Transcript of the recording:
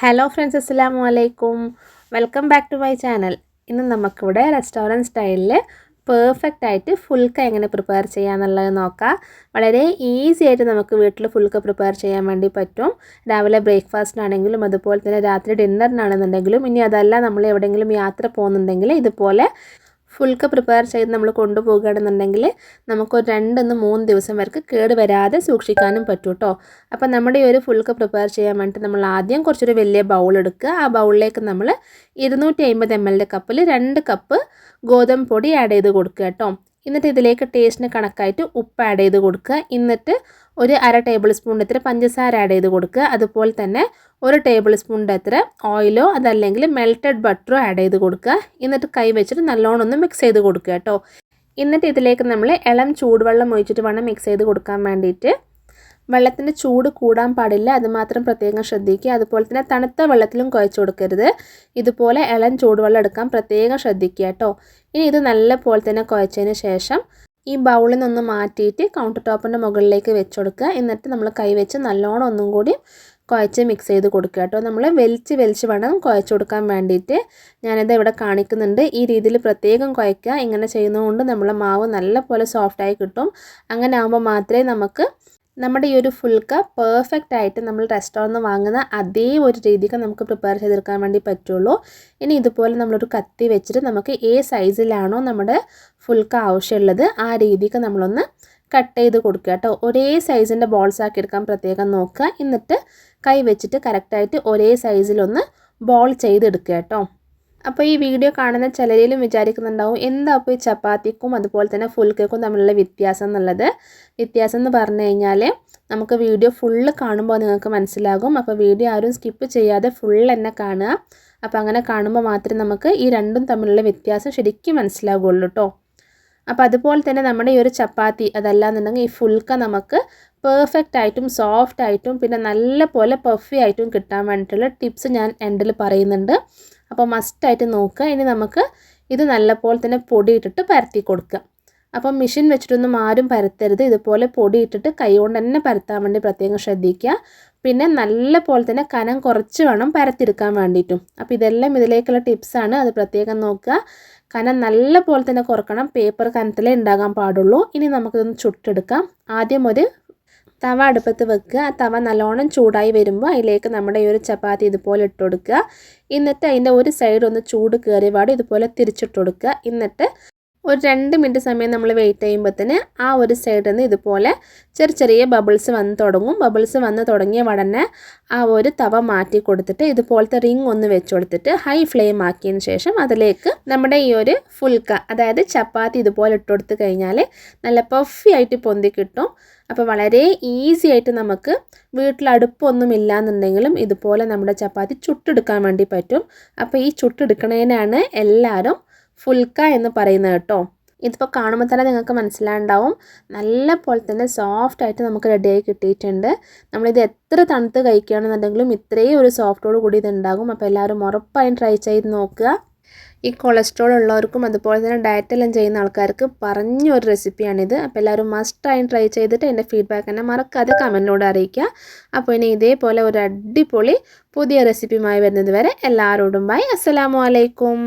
Hello friends, അസ്സലാമു അലൈക്കും. Welcome back to my channel. ഇന്ന് നമുക്കിവിടെ റെസ്റ്റോറൻറ്റ് സ്റ്റൈലിൽ പെർഫെക്റ്റ് ആയിട്ട് ഫുൽക്ക എങ്ങനെ പ്രിപ്പയർ ചെയ്യാമെന്നുള്ളത് നോക്കാം. വളരെ ഈസി ആയിട്ട് നമുക്ക് വീട്ടിൽ ഫുൽക്ക പ്രിപ്പയർ ചെയ്യാൻ വേണ്ടി പറ്റും. രാവിലെ ബ്രേക്ക്ഫാസ്റ്റിനാണെങ്കിലും അതുപോലെ തന്നെ രാത്രി ഡിന്നറിനാണെന്നുണ്ടെങ്കിലും, ഇനി അതല്ല നമ്മൾ എവിടെയെങ്കിലും യാത്ര പോകുന്നുണ്ടെങ്കിൽ ഇതുപോലെ ഫുൽക്ക പ്രിപ്പയർ ചെയ്ത് നമ്മൾ കൊണ്ടുപോകുകയാണെന്നുണ്ടെങ്കിൽ നമുക്കൊരു 2-3 ദിവസം വരെ കേട് വരാതെ സൂക്ഷിക്കാനും പറ്റും കേട്ടോ. അപ്പോൾ നമ്മുടെ ഈ ഒരു ഫുൽക്ക പ്രിപ്പയർ ചെയ്യാൻ വേണ്ടിയിട്ട് നമ്മൾ ആദ്യം കുറച്ചൊരു വലിയ ബൗൾ എടുക്കുക. ആ ബൗളിലേക്ക് നമ്മൾ 250 ml കപ്പിൽ 2 കപ്പ് ഗോതമ്പ് പൊടി ആഡ് ചെയ്ത് കൊടുക്കുക കേട്ടോ. എന്നിട്ട് ഇതിലേക്ക് ടേസ്റ്റിന് കണക്കായിട്ട് ഉപ്പ് ആഡ് ചെയ്ത് കൊടുക്കുക. എന്നിട്ട് ഒരു 1/2 ടേബിൾ സ്പൂണിൻ്റെ അത്ര പഞ്ചസാര ആഡ് ചെയ്ത് കൊടുക്കുക. അതുപോലെ തന്നെ 1 ടേബിൾ സ്പൂണിൻ്റെ അത്ര ഓയിലോ അതല്ലെങ്കിൽ മെൽറ്റഡ് ബട്ടറോ ആഡ് ചെയ്ത് കൊടുക്കുക. എന്നിട്ട് കൈ വെച്ചിട്ട് നല്ലോണം ഒന്ന് മിക്സ് ചെയ്ത് കൊടുക്കുക കേട്ടോ. എന്നിട്ട് ഇതിലേക്ക് നമ്മൾ ഇളം ചൂടുവെള്ളം ഒഴിച്ചിട്ട് വേണം മിക്സ് ചെയ്ത് കൊടുക്കാൻ വേണ്ടിയിട്ട്. വെള്ളത്തിൻ്റെ ചൂട് കൂടാൻ പാടില്ല, അതുമാത്രം പ്രത്യേകം ശ്രദ്ധിക്കുക. അതുപോലെ തന്നെ തണുത്ത വെള്ളത്തിലും കുഴച്ച് കൊടുക്കരുത്. ഇതുപോലെ ഇളം ചൂടുവെള്ളം എടുക്കാൻ പ്രത്യേകം ശ്രദ്ധിക്കുക കേട്ടോ. ഇനി ഇത് നല്ല പോലെ തന്നെ കുഴച്ചതിന് ശേഷം ഈ ബൗളിൽ നിന്നൊന്ന് മാറ്റിയിട്ട് കൗണ്ടർ ടോപ്പിൻ്റെ മുകളിലേക്ക് വെച്ച് കൊടുക്കുക. എന്നിട്ട് നമ്മൾ കൈ വെച്ച് നല്ലോണം ഒന്നും കൂടി കുഴച്ച് മിക്സ് ചെയ്ത് കൊടുക്കുക കേട്ടോ. നമ്മൾ വലിച്ച് വേണം കുഴച്ച് കൊടുക്കാൻ വേണ്ടിയിട്ട്. ഞാനിത് ഇവിടെ കാണിക്കുന്നുണ്ട്. ഈ രീതിയിൽ പ്രത്യേകം കുഴക്കുക. ഇങ്ങനെ ചെയ്യുന്നതുകൊണ്ട് നമ്മളെ മാവ് നല്ല പോലെ സോഫ്റ്റായി കിട്ടും. അങ്ങനെ ആകുമ്പോൾ മാത്രമേ നമുക്ക് നമ്മുടെ ഈ ഒരു ഫുൽക്ക പെർഫെക്റ്റ് ആയിട്ട് നമ്മൾ റെസ്റ്റോറൻറ്റിൽ നിന്ന് വാങ്ങുന്ന അതേ ഒരു രീതിക്ക് നമുക്ക് പ്രിപ്പയർ ചെയ്തെടുക്കാൻ വേണ്ടി പറ്റുള്ളൂ. ഇനി ഇതുപോലെ നമ്മളൊരു കത്തി വെച്ചിട്ട് നമുക്ക് സൈസിലാണോ നമ്മുടെ ഫുൽക്ക ആവശ്യമുള്ളത് ആ രീതിക്ക് നമ്മളൊന്ന് കട്ട് ചെയ്ത് കൊടുക്കുക കേട്ടോ. ഒരേ സൈസിൻ്റെ ബോൾസ് ആക്കി എടുക്കാൻ പ്രത്യേകം നോക്കുക. എന്നിട്ട് കൈ വെച്ചിട്ട് കറക്റ്റായിട്ട് ഒരേ സൈസിലൊന്ന് ബോൾ ചെയ്തെടുക്കുക കേട്ടോ. അപ്പോൾ ഈ വീഡിയോ കാണുന്ന ചിലരിലും വിചാരിക്കുന്നുണ്ടാവും, എന്താ അപ്പോൾ ഈ ചപ്പാത്തിക്കും അതുപോലെ തന്നെ ഫുൽക്കയ്ക്കും തമ്മിലുള്ള വ്യത്യാസം എന്നുള്ളത്. വ്യത്യാസം എന്ന് പറഞ്ഞു കഴിഞ്ഞാൽ നമുക്ക് വീഡിയോ ഫുള്ള് കാണുമ്പോൾ നിങ്ങൾക്ക് മനസ്സിലാകും. അപ്പോൾ വീഡിയോ ആരും സ്കിപ്പ് ചെയ്യാതെ ഫുൾ തന്നെ കാണുക. അപ്പോൾ അങ്ങനെ കാണുമ്പോൾ മാത്രമേ നമുക്ക് ഈ രണ്ടും തമ്മിലുള്ള വ്യത്യാസം ശരിക്കും മനസ്സിലാകുള്ളൂ കേട്ടോ. അപ്പോൾ അതുപോലെ തന്നെ നമ്മുടെ ഈ ഒരു ചപ്പാത്തി അതല്ലാന്നുണ്ടെങ്കിൽ ഈ ഫുൽക്ക നമുക്ക് പെർഫെക്റ്റ് ആയിട്ടും സോഫ്റ്റ് ആയിട്ടും പിന്നെ നല്ല പോലെ പഫി ആയിട്ടും കിട്ടാൻ വേണ്ടിയിട്ടുള്ള ടിപ്സ് ഞാൻ എൻഡിൽ പറയുന്നുണ്ട്. അപ്പോൾ മസ്റ്റായിട്ട് നോക്കുക. ഇനി നമുക്ക് ഇത് നല്ലപോലെ തന്നെ പൊടിയിട്ടിട്ട് പരത്തി കൊടുക്കുക. അപ്പം മെഷീൻ വെച്ചിട്ടൊന്നും ആരും പരത്തരുത്. ഇതുപോലെ പൊടിയിട്ടിട്ട് കൈ കൊണ്ട് തന്നെ പരത്താൻ വേണ്ടി പ്രത്യേകം ശ്രദ്ധിക്കുക. പിന്നെ നല്ല പോലെ തന്നെ കനം കുറച്ച് വേണം പരത്തിയെടുക്കാൻ വേണ്ടിയിട്ടും. അപ്പോൾ ഇതെല്ലാം ഇതിലേക്കുള്ള ടിപ്സാണ്, അത് പ്രത്യേകം നോക്കുക. കനം നല്ല പോലെ തന്നെ കുറക്കണം, പേപ്പർ കനത്തിലേ ഉണ്ടാകാൻ പാടുള്ളൂ. ഇനി നമുക്കിതൊന്ന് ചുട്ടെടുക്കാം. ആദ്യം ഒരു തവ അടുപ്പത്ത് വെക്കുക. ആ തവ നല്ലോണം ചൂടായി വരുമ്പോൾ അതിലേക്ക് നമ്മുടെ ഈ ഒരു ചപ്പാത്തി ഇതുപോലെ ഇട്ട് കൊടുക്കുക. എന്നിട്ട് അതിൻ്റെ ഒരു സൈഡ് ഒന്ന് ചൂട് കയറിയ പാട് ഇതുപോലെ തിരിച്ചിട്ട് കൊടുക്കുക. എന്നിട്ട് ഒരു 2 മിനിറ്റ് സമയം നമ്മൾ വെയിറ്റ് ചെയ്യുമ്പോൾ തന്നെ ആ ഒരു സൈഡിൽ നിന്ന് ഇതുപോലെ ചെറിയ ബബിൾസ് വന്ന് തുടങ്ങും. ബബിൾസ് വന്ന് തുടങ്ങിയ ഉടനെ ആ ഒരു തവ മാറ്റി കൊടുത്തിട്ട് ഇതുപോലത്തെ റിങ് ഒന്ന് വെച്ച് കൊടുത്തിട്ട് ഹൈ ഫ്ലെയിം ആക്കിയതിന് ശേഷം അതിലേക്ക് നമ്മുടെ ഈ ഒരു ഫുൽക്ക അതായത് ചപ്പാത്തി ഇതുപോലെ ഇട്ട് കൊടുത്ത് കഴിഞ്ഞാൽ നല്ല പഫി ആയിട്ട് പൊന്തി കിട്ടും. അപ്പോൾ വളരെ ഈസി ആയിട്ട് നമുക്ക് വീട്ടിൽ അടുപ്പൊന്നും ഇല്ലാന്നുണ്ടെങ്കിലും ഇതുപോലെ നമ്മുടെ ചപ്പാത്തി ചുട്ടെടുക്കാൻ വേണ്ടി പറ്റും. അപ്പോൾ ഈ ചുട്ടെടുക്കണേനാണ് എല്ലാവരും ഫുൽക്ക എന്ന് പറയുന്നത് കേട്ടോ. ഇതിപ്പോൾ കാണുമ്പോൾ തന്നെ നിങ്ങൾക്ക് മനസ്സിലാണ്ടാവും നല്ല പോലെ തന്നെ സോഫ്റ്റായിട്ട് നമുക്ക് റെഡിയായി കിട്ടിയിട്ടുണ്ട്. നമ്മളിത് എത്ര തണുത്ത് കഴിക്കുകയാണെന്നുണ്ടെങ്കിലും ഇത്രയും ഒരു സോഫ്റ്റോട് കൂടി ഇതുണ്ടാകും. അപ്പോൾ എല്ലാവരും ഉറപ്പായും ട്രൈ ചെയ്ത് നോക്കുക. ഈ കൊളസ്ട്രോൾ ഉള്ളവർക്കും അതുപോലെ തന്നെ ഡയറ്റെല്ലാം ചെയ്യുന്ന ആൾക്കാർക്ക് പറഞ്ഞൊരു റെസിപ്പിയാണിത്. അപ്പോൾ എല്ലാവരും മസ്റ്റായും ട്രൈ ചെയ്തിട്ട് എൻ്റെ ഫീഡ്ബാക്ക് തന്നെ മറക്കാതെ കമൻറ്റിലൂടെ അറിയിക്കുക. അപ്പോൾ ഇനി ഇതേപോലെ ഒരു അടിപൊളി പുതിയ റെസിപ്പിയുമായി വരുന്നത് വരെ എല്ലാവരോടും ബൈ. അസ്സലാമു അലൈക്കും.